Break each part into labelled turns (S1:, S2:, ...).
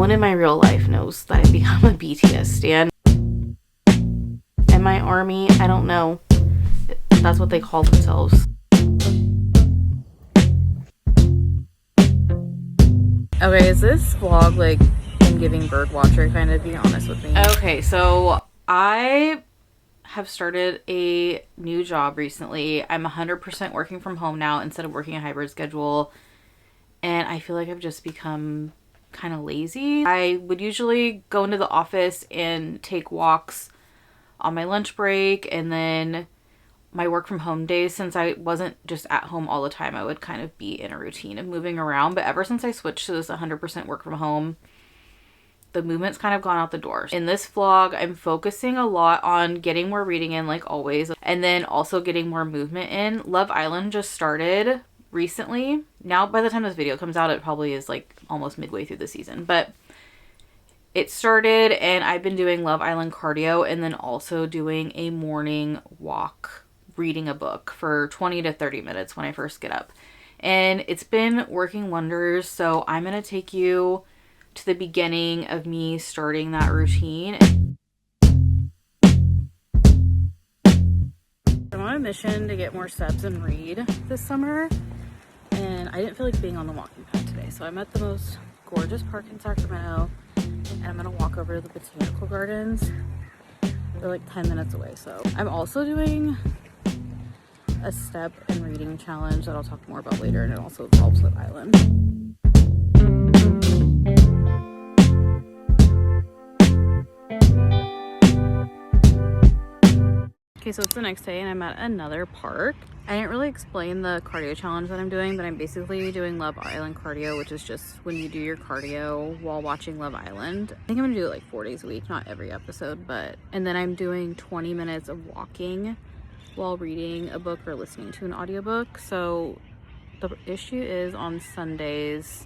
S1: one in my real life knows that I've become a BTS stan. Am I ARMY? I don't know. That's what they call themselves. Okay, is this vlog like I'm giving bird watcher kind of, be honest with me? Okay, so I have started a new job recently. I'm 100% working from home now instead of working a hybrid schedule. And I feel like I've just become kind of lazy. I would usually go into the office and take walks on my lunch break, and then my work from home days, since I wasn't just at home all the time, I would kind of be in a routine of moving around. But ever since I switched to this 100% work from home, the movement's kind of gone out the door. In this vlog, I'm focusing a lot on getting more reading in, like always, and then also getting more movement in. Love Island just started recently. Now, by the time this video comes out, it probably is like almost midway through the season, but it started and I've been doing Love Island cardio and then also doing a morning walk, reading a book for 20 to 30 minutes when I first get up. And it's been working wonders. So I'm going to take you to the beginning of me starting that routine. I'm on a mission to get more steps and read this summer. And I didn't feel like being on the walking path today. So I'm at the most gorgeous park in Sacramento. And I'm going to walk over to the botanical gardens. They're like 10 minutes away. So I'm also doing a step and reading challenge that I'll talk more about later, and it also involves Love Island. Okay, so it's the next day and I'm at another park. I didn't really explain the cardio challenge that I'm doing, but I'm basically doing Love Island cardio, which is just when you do your cardio while watching Love Island. I think I'm gonna do it like 4 days a week, not every episode, and then I'm doing 20 minutes of walking while reading a book or listening to an audiobook. So the issue is on Sundays,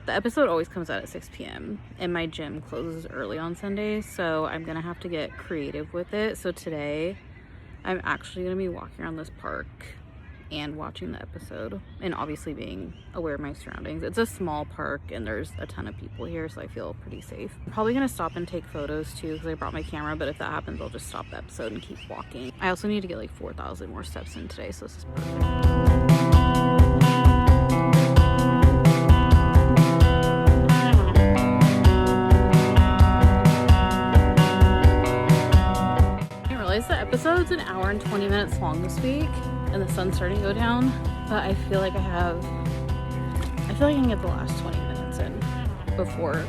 S1: the episode always comes out at 6 p.m. and my gym closes early on Sundays, so I'm gonna have to get creative with it. So today I'm actually gonna be walking around this park and watching the episode, and obviously being aware of my surroundings. It's a small park and there's a ton of people here, so I feel pretty safe. I'm probably gonna stop and take photos too because I brought my camera, but if that happens I'll just stop the episode and keep walking. I also need to get like 4,000 more steps in today, so this is perfect. The episode's an hour and 20 minutes long this week and the sun's starting to go down, but I feel like I can get the last 20 minutes in before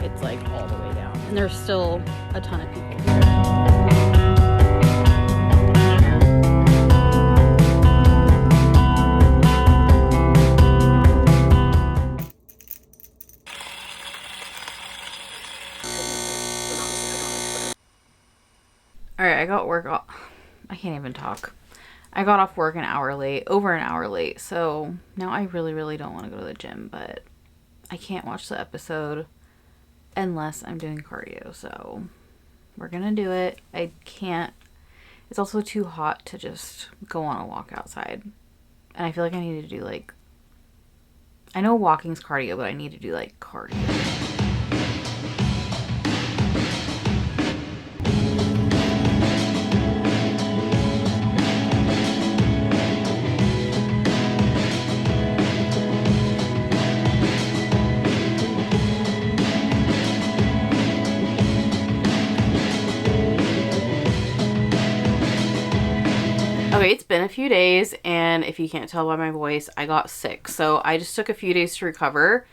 S1: it's like all the way down, and there's still a ton of people here. Alright, I got work off. I can't even talk. I got off work over an hour late, so now I really don't want to go to the gym, but I can't watch the episode unless I'm doing cardio, so we're gonna do it. I can't. It's also too hot to just go on a walk outside, and I feel like I need to do like, I know walking's cardio, but I need to do like cardio. Okay, it's been a few days, and if you can't tell by my voice, I got sick. So I just took a few days to recover.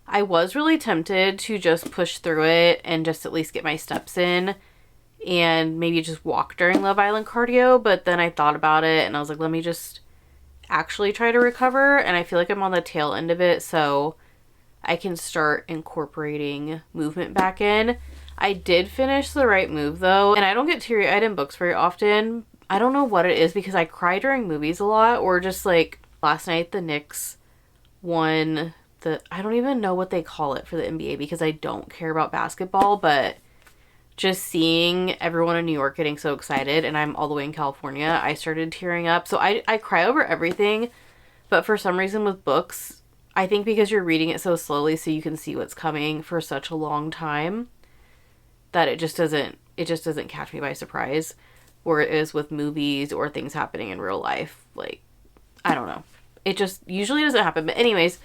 S1: I was really tempted to just push through it and just at least get my steps in and maybe just walk during Love Island cardio. But then I thought about it and I was like, let me just actually try to recover. And I feel like I'm on the tail end of it, so I can start incorporating movement back in. I did finish The Right Move though, and I don't get teary-eyed in books very often. I don't know what it is because I cry during movies a lot, or just like last night the Knicks won I don't even know what they call it for the NBA because I don't care about basketball, but just seeing everyone in New York getting so excited, and I'm all the way in California, I started tearing up. So I cry over everything, but for some reason with books, I think because you're reading it so slowly so you can see what's coming for such a long time, that it just doesn't catch me by surprise, where it is with movies or things happening in real life. Like, I don't know. It just usually doesn't happen. But anyways,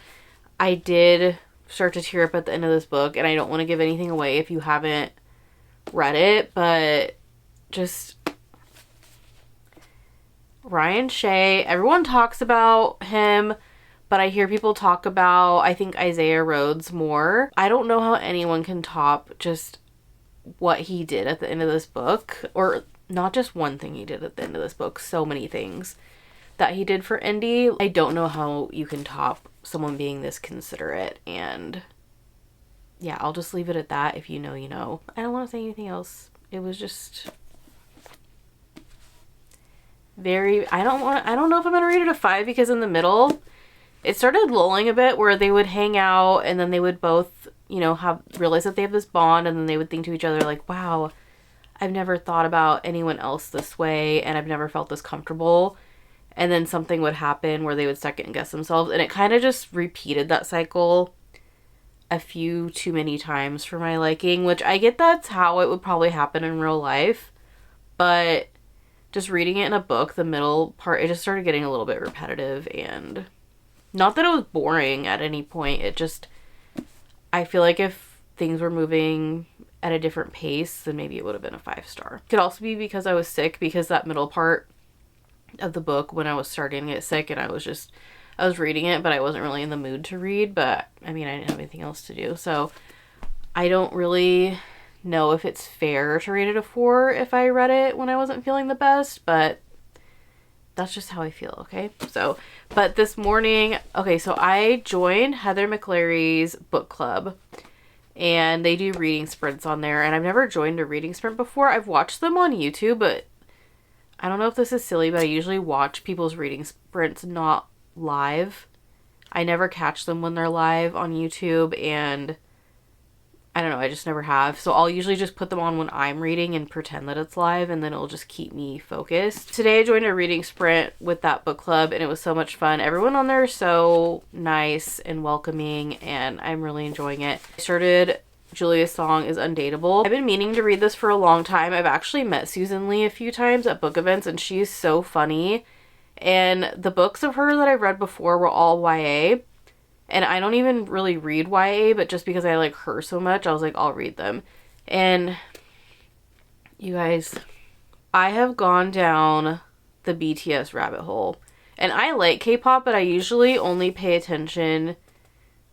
S1: I did start to tear up at the end of this book, and I don't want to give anything away if you haven't read it, but just Ryan Shea, everyone talks about him, but I hear people talk about, I think, Isaiah Rhodes more. I don't know how anyone can top just what he did at the end of this book, or not just one thing he did at the end of this book, so many things that he did for Indy. I don't know how you can top someone being this considerate, and yeah, I'll just leave it at that. If you know, you know. I don't want to say anything else. It was just very, I don't know if I'm gonna rate it a 5, because in the middle it started lulling a bit, where they would hang out and then they would both, you know, realize that they have this bond, and then they would think to each other like, wow, I've never thought about anyone else this way, and I've never felt this comfortable. And then something would happen where they would second guess themselves, and it kind of just repeated that cycle a few too many times for my liking, which I get that's how it would probably happen in real life, but just reading it in a book, the middle part, it just started getting a little bit repetitive. And not that it was boring at any point, it just, I feel like if things were moving at a different pace, then maybe it would have been a 5-star. Could also be because I was sick, because that middle part of the book, when I was starting to get sick, and I was reading it, but I wasn't really in the mood to read. But I mean, I didn't have anything else to do, so I don't really know if it's fair to rate it a 4 if I read it when I wasn't feeling the best, but that's just how I feel, okay? So, but this morning, okay, so I joined Heather McClary's book club, and they do reading sprints on there, and I've never joined a reading sprint before. I've watched them on YouTube, but I don't know if this is silly, but I usually watch people's reading sprints not live. I never catch them when they're live on YouTube, and I don't know, I just never have. So I'll usually just put them on when I'm reading and pretend that it's live, and then it'll just keep me focused. Today I joined a reading sprint with that book club, and it was so much fun. Everyone on there is so nice and welcoming, and I'm really enjoying it. I started Julia's Song is Undateable. I've been meaning to read this for a long time. I've actually met Susan Lee a few times at book events, and she's so funny. And the books of her that I've read before were all YA. And I don't even really read YA, but just because I like her so much, I was like, I'll read them. And you guys, I have gone down the BTS rabbit hole. And I like K-pop, but I usually only pay attention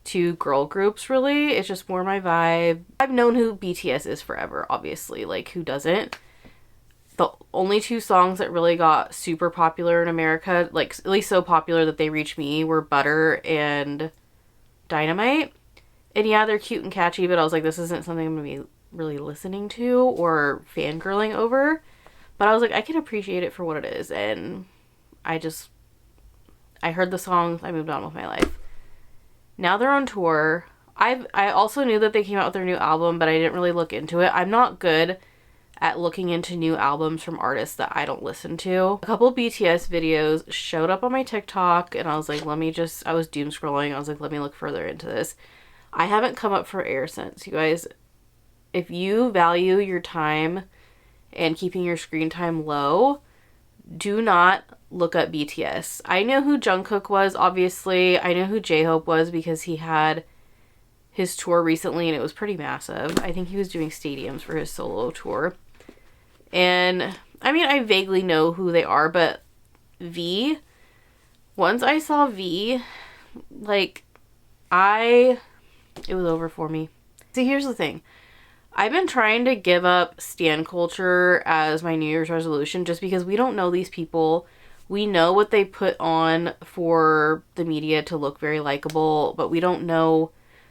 S1: to girl groups, really. It's just more my vibe. I've known who BTS is forever, obviously. Like, who doesn't? The only 2 songs that really got super popular in America, like at least so popular that they reached me, were Butter and Dynamite. And yeah, they're cute and catchy, but I was like, this isn't something I'm gonna be really listening to or fangirling over. But I was like, I can appreciate it for what it is. And I heard the songs, I moved on with my life. Now they're on tour. I also knew that they came out with their new album, but I didn't really look into it. I'm not good at looking into new albums from artists that I don't listen to. A couple BTS videos showed up on my TikTok, and I was like, I was doom scrolling. I was like, let me look further into this. I haven't come up for air since. You guys, if you value your time and keeping your screen time low, do not look up BTS. I know who Jungkook was, obviously. I know who J-Hope was because he had his tour recently, and it was pretty massive. I think he was doing stadiums for his solo tour. And I mean, I vaguely know who they are, but once I saw V, like, it was over for me. See, here's the thing. I've been trying to give up stan culture as my New Year's resolution, just because we don't know these people. We know what they put on for the media to look very likable, but we don't know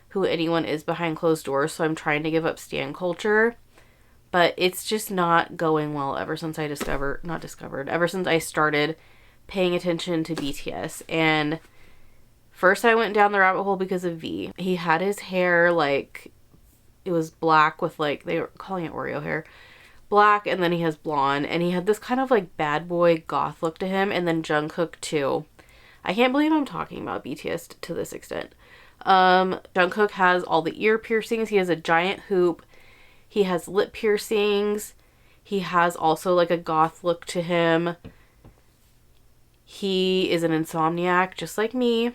S1: who anyone is behind closed doors. So I'm trying to give up stan culture, but it's just not going well ever since I ever since I started paying attention to BTS. And first I went down the rabbit hole because of V. He had his hair, like, it was black with, like, they were calling it Oreo hair. Black, and then he has blonde, and he had this kind of, like, bad boy goth look to him, and then Jungkook too. I can't believe I'm talking about BTS to this extent. Jungkook has all the ear piercings. He has a giant hoop. He has lip piercings. He has also like a goth look to him. He is an insomniac, just like me.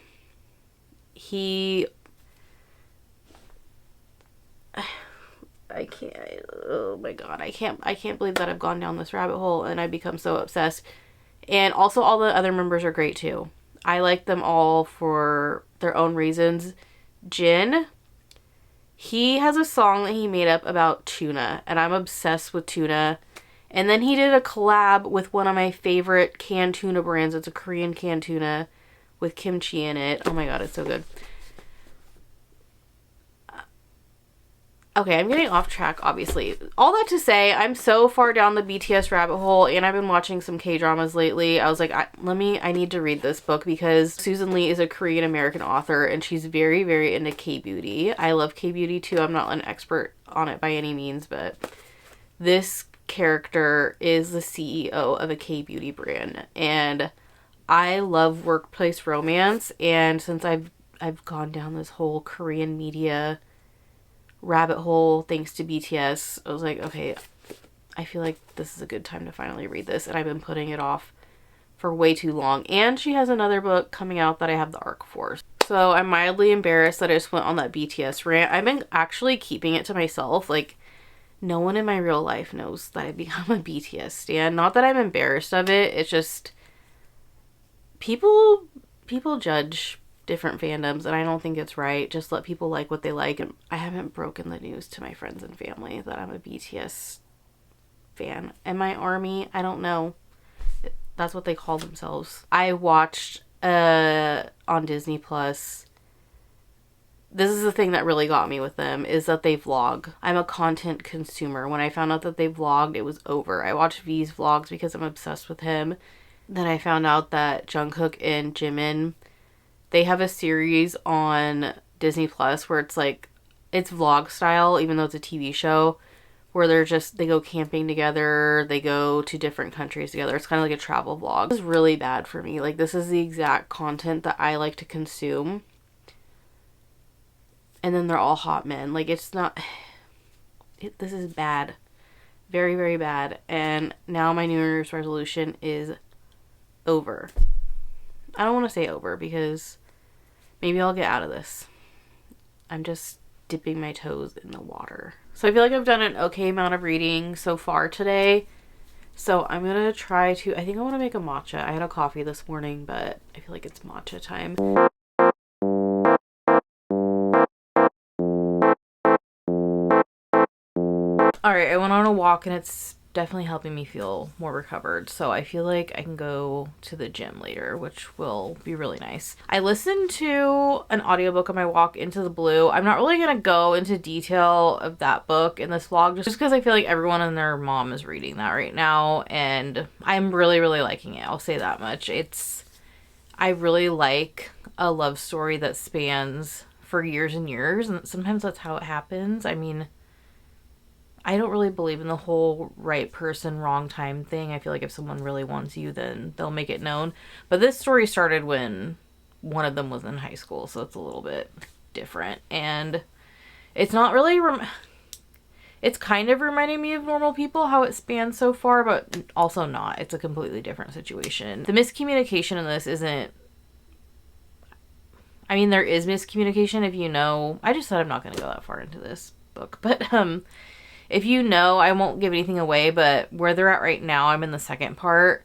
S1: I can't, oh my god, I can't believe that I've gone down this rabbit hole and I've become so obsessed. And also all the other members are great too. I like them all for their own reasons. Jin, he has a song that he made up about tuna, and I'm obsessed with tuna. And then he did a collab with one of my favorite canned tuna brands. It's a Korean canned tuna with kimchi in it. Oh my god, it's so good. Okay, I'm getting off track, obviously. All that to say, I'm so far down the BTS rabbit hole, and I've been watching some K-dramas lately. I was like, I need to read this book because Susan Lee is a Korean-American author, and she's very, very into K-beauty. I love K-beauty, too. I'm not an expert on it by any means, but this character is the CEO of a K-beauty brand, and I love workplace romance, and since I've gone down this whole Korean media rabbit hole thanks to BTS, I was like, okay, I feel like this is a good time to finally read this, and I've been putting it off for way too long. And she has another book coming out that I have the arc for, so I'm mildly embarrassed that I just went on that BTS rant. I've been actually keeping it to myself. Like, no one in my real life knows that I've become a BTS stan. Not that I'm embarrassed of it, it's just people judge different fandoms, and I don't think it's right. Just let people like what they like. And I haven't broken the news to my friends and family that I'm a BTS fan. Am I ARMY? I don't know. That's what they call themselves. I watched on Disney Plus. This is the thing that really got me with them, is that they vlog. I'm a content consumer. When I found out that they vlogged, it was over. I watched V's vlogs because I'm obsessed with him. Then I found out that Jungkook and Jimin, they have a series on Disney Plus where it's like, it's vlog style, even though it's a TV show, where they go camping together, they go to different countries together. It's kind of like a travel vlog. This is really bad for me. Like, this is the exact content that I like to consume. And then they're all hot men. Like, it's not, this is bad. Very, very bad. And now my New Year's resolution is over. I don't want to say over because maybe I'll get out of this. I'm just dipping my toes in the water. So I feel like I've done an okay amount of reading so far today. So I'm going to try to, I think I want to make a matcha. I had a coffee this morning, but I feel like it's matcha time. Alright, I went on a walk and it's definitely helping me feel more recovered, so I feel like I can go to the gym later, which will be really nice. I listened to an audiobook on my walk, Into the Blue. I'm not really gonna go into detail of that book in this vlog just because I feel like everyone and their mom is reading that right now, and I'm really, really liking it. I'll say that much. I really like a love story that spans for years and years, and sometimes that's how it happens. I mean, I don't really believe in the whole right person, wrong time thing. I feel like if someone really wants you, then they'll make it known. But this story started when one of them was in high school, so it's a little bit different. And it's not really, it's kind of reminding me of Normal People, how it spans so far, but also not. It's a completely different situation. The miscommunication in this isn't, I mean, there is miscommunication if you know, I just said I'm not going to go that far into this book, but if you know, I won't give anything away, but where they're at right now, I'm in the second part,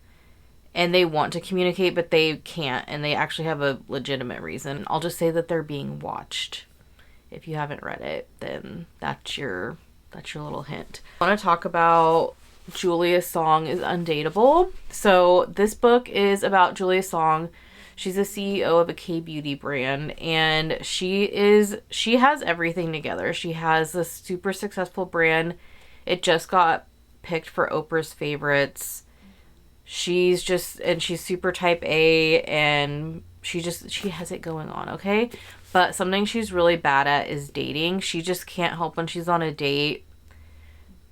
S1: and they want to communicate, but they can't, and they actually have a legitimate reason. I'll just say that they're being watched. If you haven't read it, then that's your little hint. I want to talk about Julia Song is Undateable. So this book is about Julia Song. She's the CEO of a K-beauty brand, and she has everything together. She has this super successful brand. It just got picked for Oprah's favorites. She's super type A, and she has it going on, okay? But something she's really bad at is dating. She just can't help when she's on a date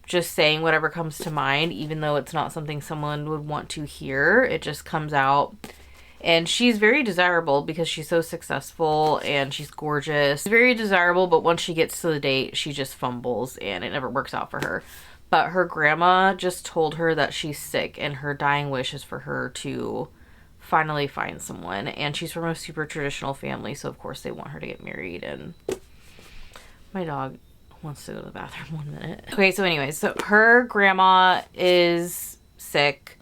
S1: just saying whatever comes to mind, even though it's not something someone would want to hear. It just comes out. And she's very desirable because she's so successful and she's gorgeous. She's very desirable, but once she gets to the date, she just fumbles and it never works out for her. But her grandma just told her that she's sick and her dying wish is for her to finally find someone. And she's from a super traditional family, so of course they want her to get married. And my dog wants to go to the bathroom 1 minute. Okay, so anyways, so her grandma is sick.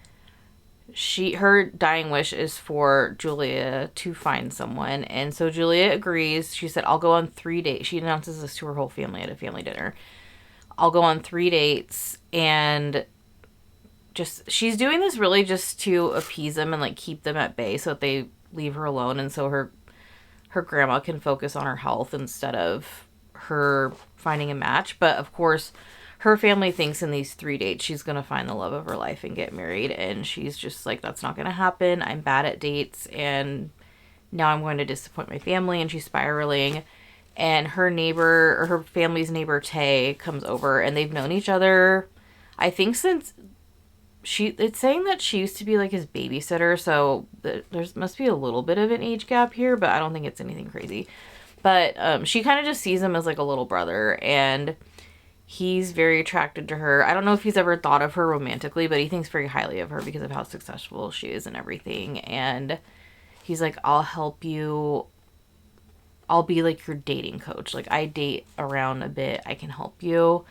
S1: Her dying wish is for Julia to find someone. And so Julia agrees. She said, I'll go on 3 dates. She announces this to her whole family at a family dinner. I'll go on 3 dates, and she's doing this really just to appease them and like keep them at bay so that they leave her alone. And so her grandma can focus on her health instead of her finding a match. But of course, her family thinks in these 3 dates she's going to find the love of her life and get married. And she's just like, that's not going to happen. I'm bad at dates. And now I'm going to disappoint my family. And she's spiraling. And her neighbor, or her family's neighbor, Tay, comes over. And they've known each other, I think, since it's saying that she used to be like his babysitter. So there must be a little bit of an age gap here. But I don't think it's anything crazy. But she kind of just sees him as like a little brother. And he's very attracted to her. I don't know if he's ever thought of her romantically, but he thinks very highly of her because of how successful she is and everything. And he's like, I'll help you. I'll be like your dating coach. Like, I date around a bit. I can help you.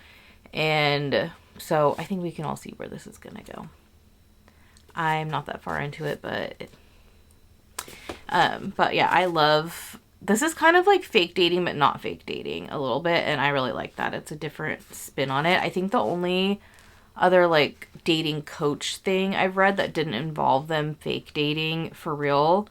S1: And so I think we can all see where this is going to go. I'm not that far into it, but yeah, I love... This is kind of like fake dating, but not fake dating a little bit. And I really like that. It's a different spin on it. I think the only other like dating coach thing I've read that didn't involve them fake dating for real.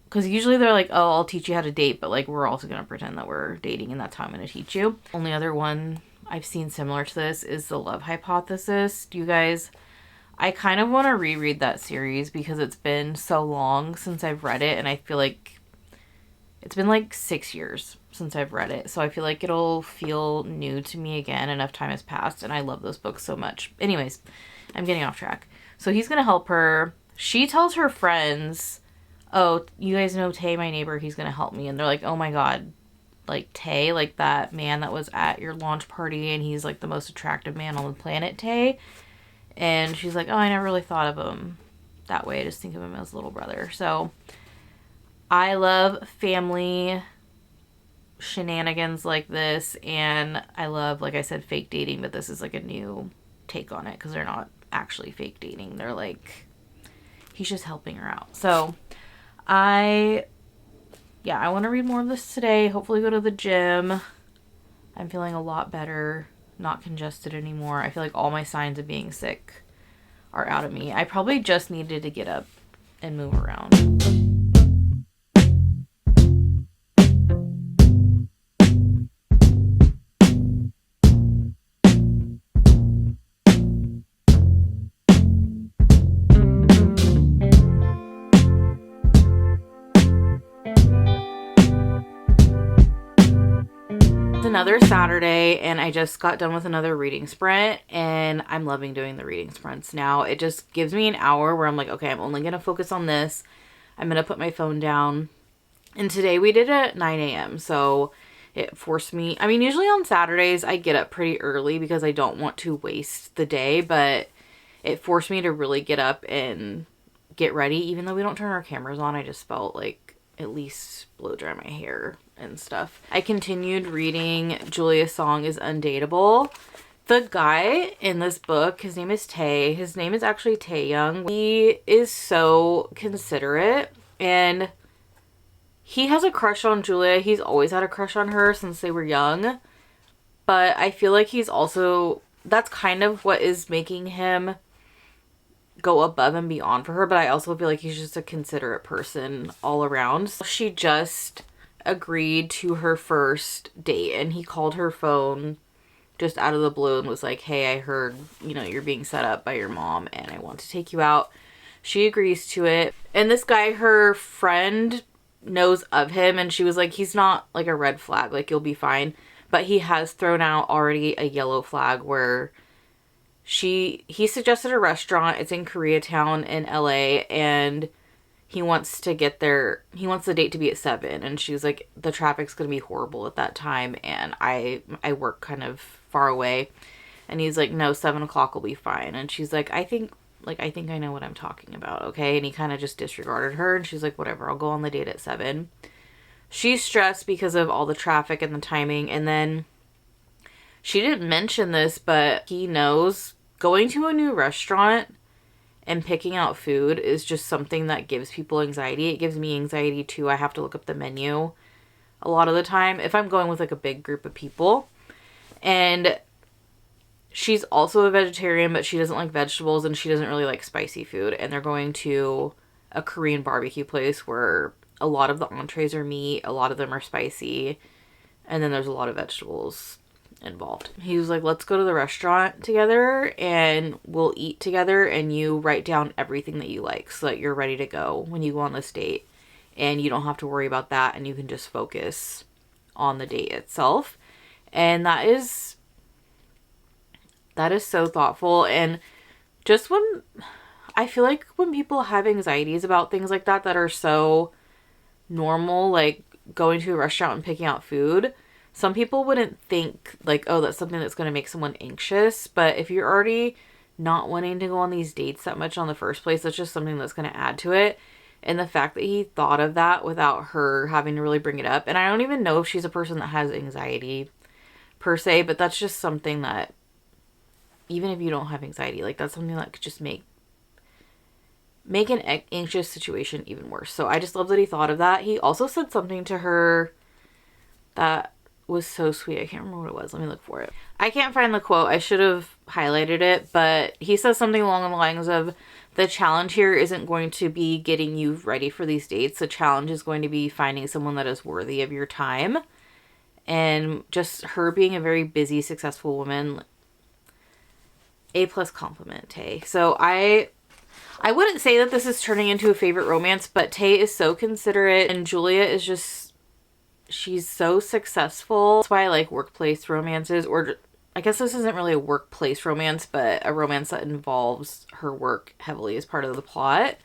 S1: Because usually they're like, oh, I'll teach you how to date. But like, we're also going to pretend that we're dating and that's how I'm going to teach you. Only other one I've seen similar to this is The Love Hypothesis. Do you guys... I kind of want to reread that series because it's been so long since I've read it. And I feel like... It's been like 6 years since I've read it, so I feel like it'll feel new to me again. Enough time has passed, and I love those books so much. Anyways, I'm getting off track. So he's going to help her. She tells her friends, oh, you guys know Tay, my neighbor, he's going to help me. And they're like, oh my God, like Tay, like that man that was at your launch party, and he's like the most attractive man on the planet, Tay. And she's like, oh, I never really thought of him that way. I just think of him as little brother. So... I love family shenanigans like this, and I love, like I said, fake dating, but this is like a new take on it because they're not actually fake dating. They're like, he's just helping her out. So I want to read more of this today. Hopefully go to the gym. I'm feeling a lot better, not congested anymore. I feel like all my signs of being sick are out of me. I probably just needed to get up and move around. Another Saturday, and I just got done with another reading sprint, and I'm loving doing the reading sprints now. It just gives me an hour where I'm like, okay, I'm only going to focus on this. I'm going to put my phone down. And today we did it at 9 a.m. So it forced me, I mean, usually on Saturdays I get up pretty early because I don't want to waste the day, but it forced me to really get up and get ready. Even though we don't turn our cameras on, I just felt like at least blow dry my hair and stuff. I continued reading Julia Song is Undateable. The guy in this book, his name is Tay. His name is actually Tae Young. He is so considerate, and he has a crush on Julia. He's always had a crush on her since they were young, but I feel like he's also, that's kind of what is making him go above and beyond for her, but I also feel like he's just a considerate person all around. So she just agreed to her first date, and he called her phone just out of the blue and was like, hey, I heard, you know, you're being set up by your mom and I want to take you out. She agrees to it. And this guy, her friend, knows of him, and she was like, he's not like a red flag, like you'll be fine. But he has thrown out already a yellow flag where he suggested a restaurant. It's in Koreatown in LA, and he wants to get there. He wants the date to be at 7. And she's like, the traffic's going to be horrible at that time. And I work kind of far away. And he's like, no, 7 o'clock will be fine. And she's like, I think I know what I'm talking about. Okay. And he kind of just disregarded her. And she's like, whatever, I'll go on the date at 7. She's stressed because of all the traffic and the timing. And then she didn't mention this, but he knows going to a new restaurant and picking out food is just something that gives people anxiety. It gives me anxiety too. I have to look up the menu a lot of the time if I'm going with like a big group of people. And she's also a vegetarian, but she doesn't like vegetables and she doesn't really like spicy food. And they're going to a Korean barbecue place where a lot of the entrees are meat, a lot of them are spicy, and then there's a lot of vegetables involved. He was like, let's go to the restaurant together and we'll eat together and you write down everything that you like so that you're ready to go when you go on this date and you don't have to worry about that and you can just focus on the date itself. And that is so thoughtful. And just when I feel like when people have anxieties about things like that are so normal, like going to a restaurant and picking out food, some people wouldn't think like, oh, that's something that's going to make someone anxious. But if you're already not wanting to go on these dates that much on the first place, that's just something that's going to add to it. And the fact that he thought of that without her having to really bring it up. And I don't even know if she's a person that has anxiety per se, but that's just something that even if you don't have anxiety, like that's something that could just make an anxious situation even worse. So I just love that he thought of that. He also said something to her that was so sweet. I can't remember what it was. Let me look for it. I can't find the quote. I should have highlighted it, but he says something along the lines of, the challenge here isn't going to be getting you ready for these dates. The challenge is going to be finding someone that is worthy of your time. And just her being a very busy, successful woman, A+ compliment, Tay. So I wouldn't say that this is turning into a favorite romance, but Tay is so considerate and Julia is just, she's so successful. That's why I like workplace romances, or I guess this isn't really a workplace romance, but a romance that involves her work heavily as part of the plot.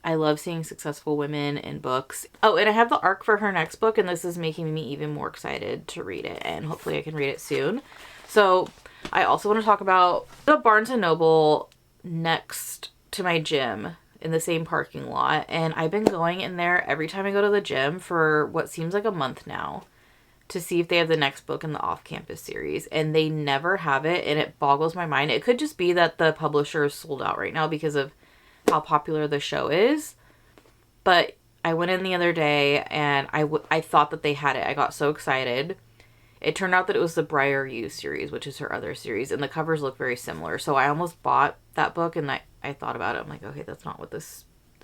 S1: I love seeing successful women in books. Oh, and I have the arc for her next book, and this is making me even more excited to read it, and hopefully I can read it soon. So I also want to talk about the Barnes & Noble next to my gym in the same parking lot, and I've been going in there every time I go to the gym for what seems like a month now to see if they have the next book in the off-campus series, and they never have it, and it boggles my mind. It could just be that the publisher is sold out right now because of how popular the show is, but I went in the other day and I thought that they had it. I got so excited. It turned out that it was the Briar U series, which is her other series, and the covers look very similar. So I almost bought that book, and I thought about it. I'm like, okay, that's not what the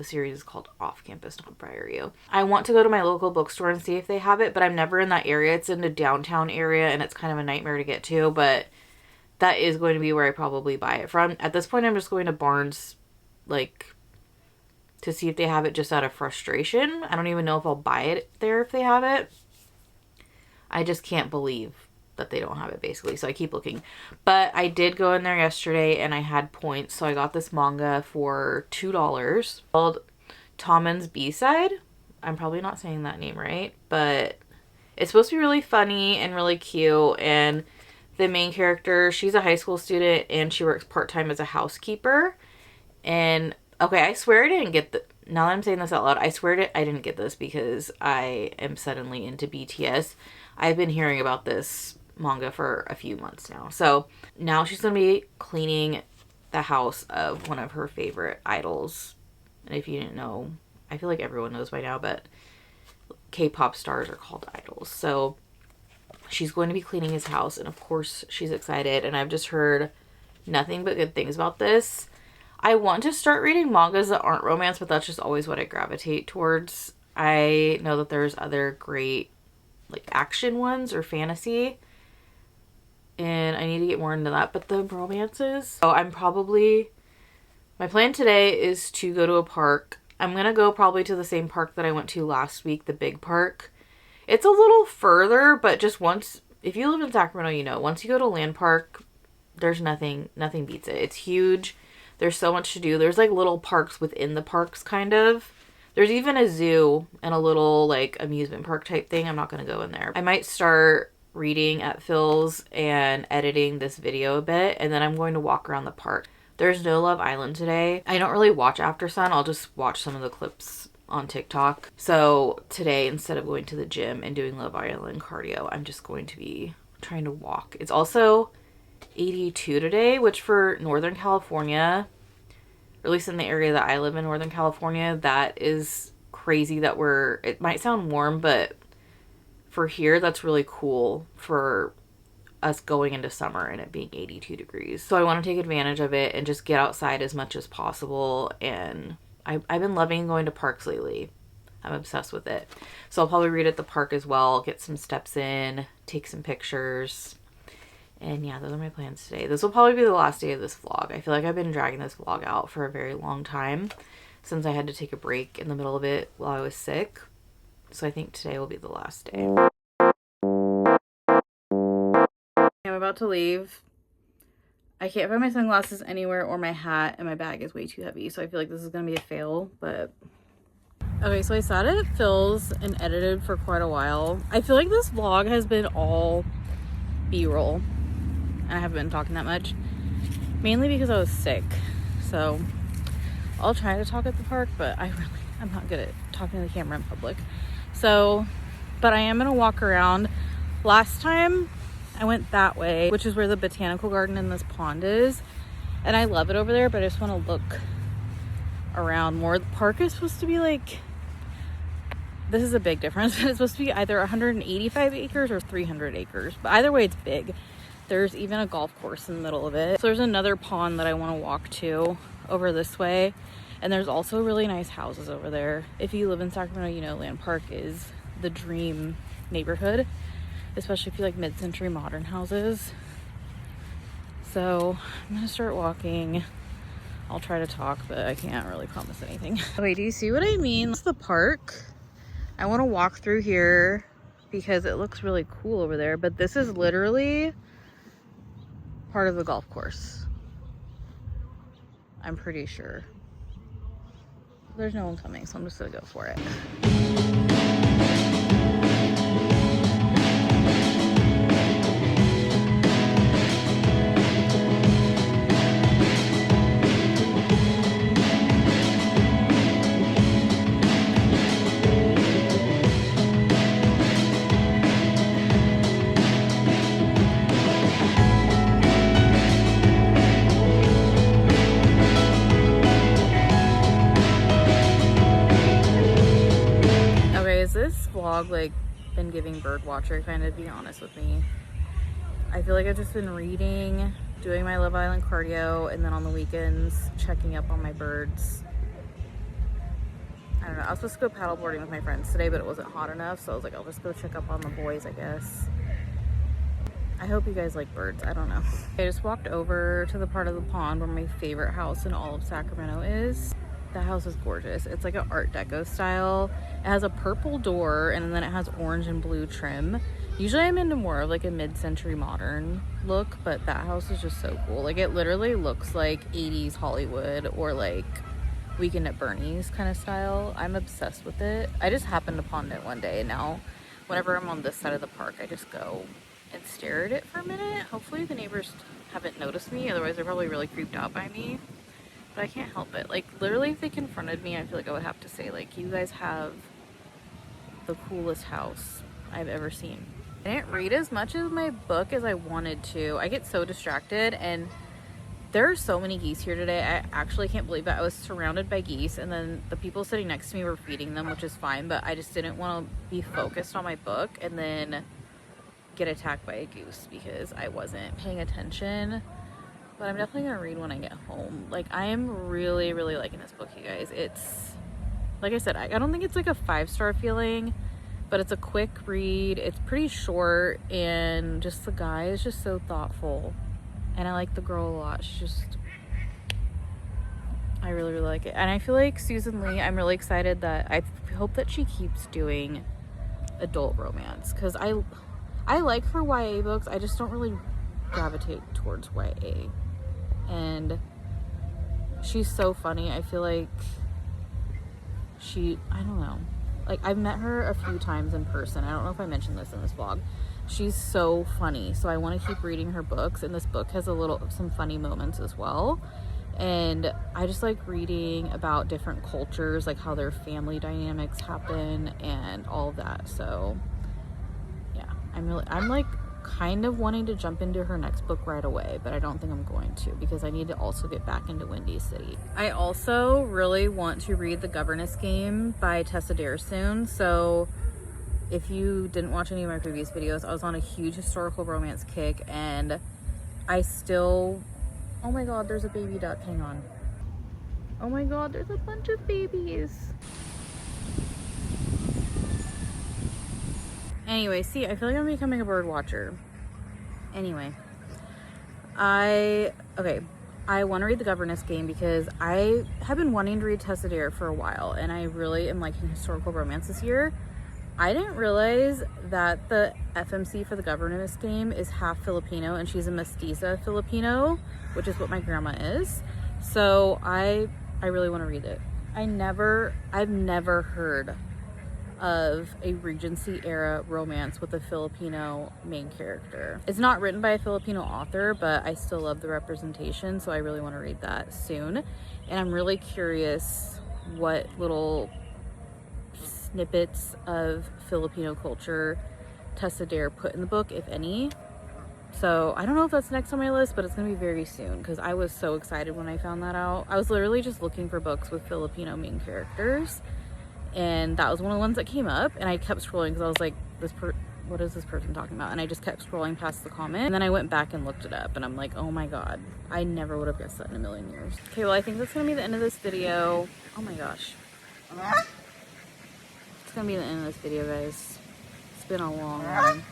S1: series is called. Off Campus, not Briar U. I want to go to my local bookstore and see if they have it, but I'm never in that area. It's in the downtown area, and it's kind of a nightmare to get to, but that is going to be where I probably buy it from. At this point, I'm just going to Barnes, like, to see if they have it just out of frustration. I don't even know if I'll buy it there if they have it. I just can't believe that they don't have it, basically. So I keep looking. But I did go in there yesterday and I had points. So I got this manga for $2 called Tommen's B-Side. I'm probably not saying that name right, but it's supposed to be really funny and really cute. And the main character, she's a high school student and she works part-time as a housekeeper. And okay, I swear I didn't get the, now that I'm saying this out loud, I swear I didn't get this because I am suddenly into BTS. I've been hearing about this manga for a few months now. So now she's going to be cleaning the house of one of her favorite idols. And if you didn't know, I feel like everyone knows by now, but K-pop stars are called idols. So she's going to be cleaning his house, and of course she's excited, and I've just heard nothing but good things about this. I want to start reading mangas that aren't romance, but that's just always what I gravitate towards. I know that there's other great like action ones or fantasy, and I need to get more into that, but the romances, so my plan today is to go to a park. I'm gonna go probably to the same park that I went to last week, the big park. It's a little further, but just once, if you live in Sacramento, you know, once you go to Land Park, there's nothing beats it. It's huge. There's so much to do. There's like little parks within the parks, kind of. There's even a zoo and a little like amusement park type thing. I'm not going to go in there. I might start reading at Phil's and editing this video a bit, and then I'm going to walk around the park. There's no Love Island today. I don't really watch After Sun. I'll just watch some of the clips on TikTok. So today, instead of going to the gym and doing Love Island cardio, I'm just going to be trying to walk. It's also 82 today, which for Northern California, or at least in the area that I live in, Northern California, that is crazy that it might sound warm, but for here, that's really cool for us going into summer and it being 82 degrees. So I want to take advantage of it and just get outside as much as possible. And I've been loving going to parks lately. I'm obsessed with it. So I'll probably read at the park as well, get some steps in, take some pictures. And yeah, those are my plans today. This will probably be the last day of this vlog. I feel like I've been dragging this vlog out for a very long time since I had to take a break in the middle of it while I was sick. So I think today will be the last day. I'm about to leave. I can't find my sunglasses anywhere or my hat, and my bag is way too heavy. So I feel like this is going to be a fail, but... Okay, so I sat at Phil's and edited for quite a while. I feel like this vlog has been all B-roll. I haven't been talking that much, mainly because I was sick. So I'll try to talk at the park, but I'm not good at talking to the camera in public. So, but I am gonna walk around. Last time I went that way, which is where the botanical garden and this pond is, and I love it over there, but I just want to look around more. The park is supposed to be like, this is a big difference. It's supposed to be either 185 acres or 300 acres, but either way it's big. There's even a golf course in the middle of it. So there's another pond that I want to walk to over this way. And there's also really nice houses over there. If you live in Sacramento, you know Land Park is the dream neighborhood, especially if you like mid-century modern houses. So I'm gonna start walking. I'll try to talk, but I can't really promise anything. Wait, do you see what I mean? It's the park. I want to walk through here because it looks really cool over there, but this is literally part of the golf course. I'm pretty sure. There's no one coming, so I'm just gonna go for it. This vlog like been giving bird watcher kind of, be honest with me. I feel like I've just been reading, doing my Love Island cardio, and then on the weekends checking up on my birds. I don't know, I was supposed to go paddleboarding with my friends today, but it wasn't hot enough, so I was like, I'll just go check up on the boys, I guess. I hope you guys like birds. I don't know. I just walked over to the part of the pond where my favorite house in all of Sacramento is. That house is gorgeous. It's like an Art Deco style. It has a purple door and then it has orange and blue trim. Usually I'm into more of like a mid-century modern look, but that house is just so cool. Like it literally looks like 80s Hollywood or like Weekend at Bernie's kind of style. I'm obsessed with it. I just happened upon it one day, and now whenever I'm on this side of the park, I just go and stare at it for a minute. Hopefully the neighbors haven't noticed me, otherwise they're probably really creeped out by me. But I can't help it. Like, literally, if they confronted me, I feel like I would have to say, like, you guys have the coolest house I've ever seen. I didn't read as much of my book as I wanted to. I get so distracted, and there are so many geese here today. I actually can't believe it. I was surrounded by geese, and then the people sitting next to me were feeding them, which is fine, but I just didn't want to be focused on my book and then get attacked by a goose because I wasn't paying attention. But I'm definitely gonna read when I get home. Like, I am really, really liking this book, you guys. It's, like I said, I don't think it's like a 5-star feeling, but it's a quick read. It's pretty short, and just the guy is just so thoughtful. And I like the girl a lot. She's just, I really, really like it. And I feel like Susan Lee, I'm really excited that, I hope that she keeps doing adult romance, because I like her YA books. I just don't really gravitate towards YA. And she's so funny. I feel like I don't know. Like, I've met her a few times in person. I don't know if I mentioned this in this vlog. She's so funny. So I want to keep reading her books. And this book has some funny moments as well. And I just like reading about different cultures, like how their family dynamics happen and all of that. So yeah, I'm like kind of wanting to jump into her next book right away, but I don't think I'm going to, because I need to also get back into Windy City. I also really want to read The Governess Game by Tessa Dare soon. So if you didn't watch any of my previous videos, I was on a huge historical romance kick, and oh my god, there's a baby duck. Hang on. Oh my god, there's a bunch of babies. Anyway, see, I feel like I'm becoming a bird watcher. Anyway, I want to read The Governess Game because I have been wanting to read Tessa Dare for a while, and I really am liking historical romance this year. I didn't realize that the FMC for The Governess Game is half Filipino, and she's a mestiza Filipino, which is what my grandma is. So I really want to read it. I've never heard of a Regency era romance with a Filipino main character. It's not written by a Filipino author, but I still love the representation, so I really want to read that soon. And I'm really curious what little snippets of Filipino culture Tessa Dare put in the book, if any. So I don't know if that's next on my list, but it's gonna be very soon, because I was so excited when I found that out. I was literally just looking for books with Filipino main characters, and that was one of the ones that came up, and I kept scrolling because I was like, what is this person talking about? And I just kept scrolling past the comment, and then I went back and looked it up, and I'm like, oh my god, I never would have guessed that in a million years. Okay, well, I think that's gonna be the end of this video. Oh my gosh. It's gonna be the end of this video, guys. It's been a long one,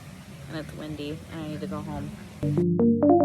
S1: and it's windy, and I need to go home.